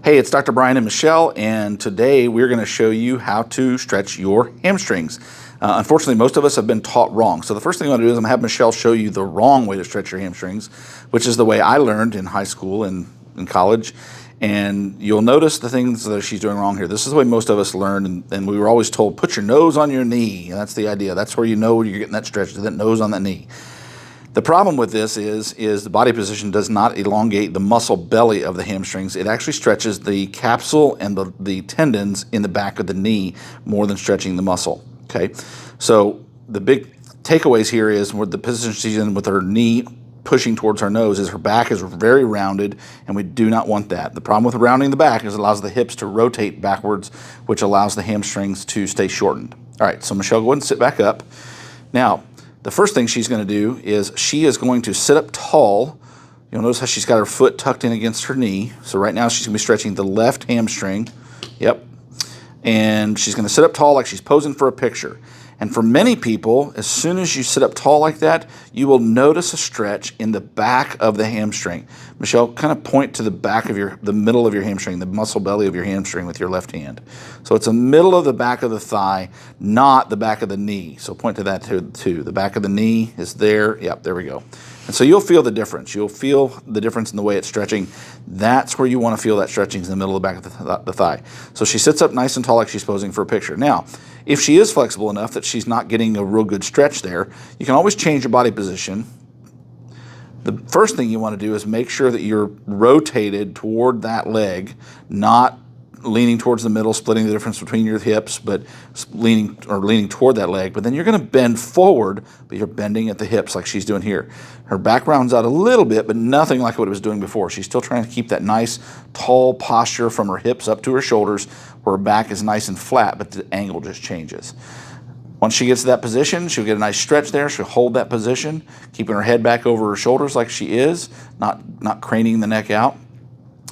Hey, it's Dr. Brian and Michelle, and today we're going to show you how to stretch your hamstrings. Unfortunately, most of us have been taught wrong. So the first thing I'm going to do is I'm going to have Michelle show you the wrong way to stretch your hamstrings, which is the way I learned in high school and in college. And you'll notice the things that she's doing wrong here. This is the way most of us learned, and we were always told, put your nose on your knee. And that's the idea. That's where you know you're getting that stretch, that nose on that knee. The problem with this is the body position does not elongate the muscle belly of the hamstrings. It actually stretches the capsule and the tendons in the back of the knee more than stretching the muscle. Okay, so the big takeaways here is where the position she's in with her knee pushing towards her nose is her back is very rounded, and we do not want that. The problem with rounding the back is it allows the hips to rotate backwards, which allows the hamstrings to stay shortened. All right, so Michelle, go ahead and sit back up. Now, the first thing she's going to do is she is going to sit up tall. You'll notice how she's got her foot tucked in against her knee. So right now she's going to be stretching the left hamstring. Yep. And she's going to sit up tall like she's posing for a picture. And for many people, as soon as you sit up tall like that, you will notice a stretch in the back of the hamstring. Michelle, kind of point to the back of the middle of your hamstring, the muscle belly of your hamstring with your left hand. So it's the middle of the back of the thigh, not the back of the knee. So point to that too. The back of the knee is there. Yep, there we go. And so you'll feel the difference. You'll feel the difference in the way it's stretching. That's where you want to feel that stretching, is in the middle of the back of the thigh. So she sits up nice and tall like she's posing for a picture. Now, if she is flexible enough that she's not getting a real good stretch there, you can always change your body position. The first thing you want to do is make sure that you're rotated toward that leg, not leaning towards the middle, splitting the difference between your hips, but leaning toward that leg. But then you're going to bend forward, but you're bending at the hips like she's doing here. Her back rounds out a little bit, but nothing like what it was doing before. She's still trying to keep that nice, tall posture from her hips up to her shoulders, where her back is nice and flat, but the angle just changes. Once she gets to that position, she'll get a nice stretch there. She'll hold that position, keeping her head back over her shoulders like she is, not craning the neck out.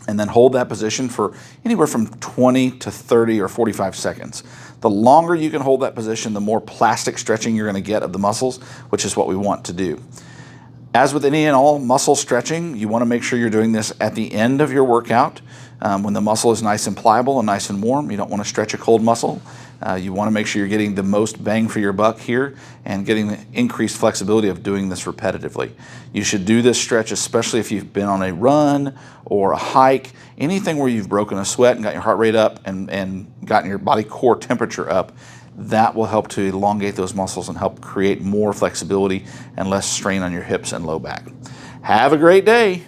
And then hold that position for anywhere from 20 to 30 or 45 seconds. The longer you can hold that position, the more plastic stretching you're going to get of the muscles, which is what we want to do. As with any and all muscle stretching, you want to make sure you're doing this at the end of your workout, when the muscle is nice and pliable and nice and warm. You don't want to stretch a cold muscle. You want to make sure you're getting the most bang for your buck here and getting the increased flexibility of doing this repetitively. You should do this stretch, especially if you've been on a run or a hike, anything where you've broken a sweat and got your heart rate up and gotten your body core temperature up. That will help to elongate those muscles and help create more flexibility and less strain on your hips and low back. Have a great day.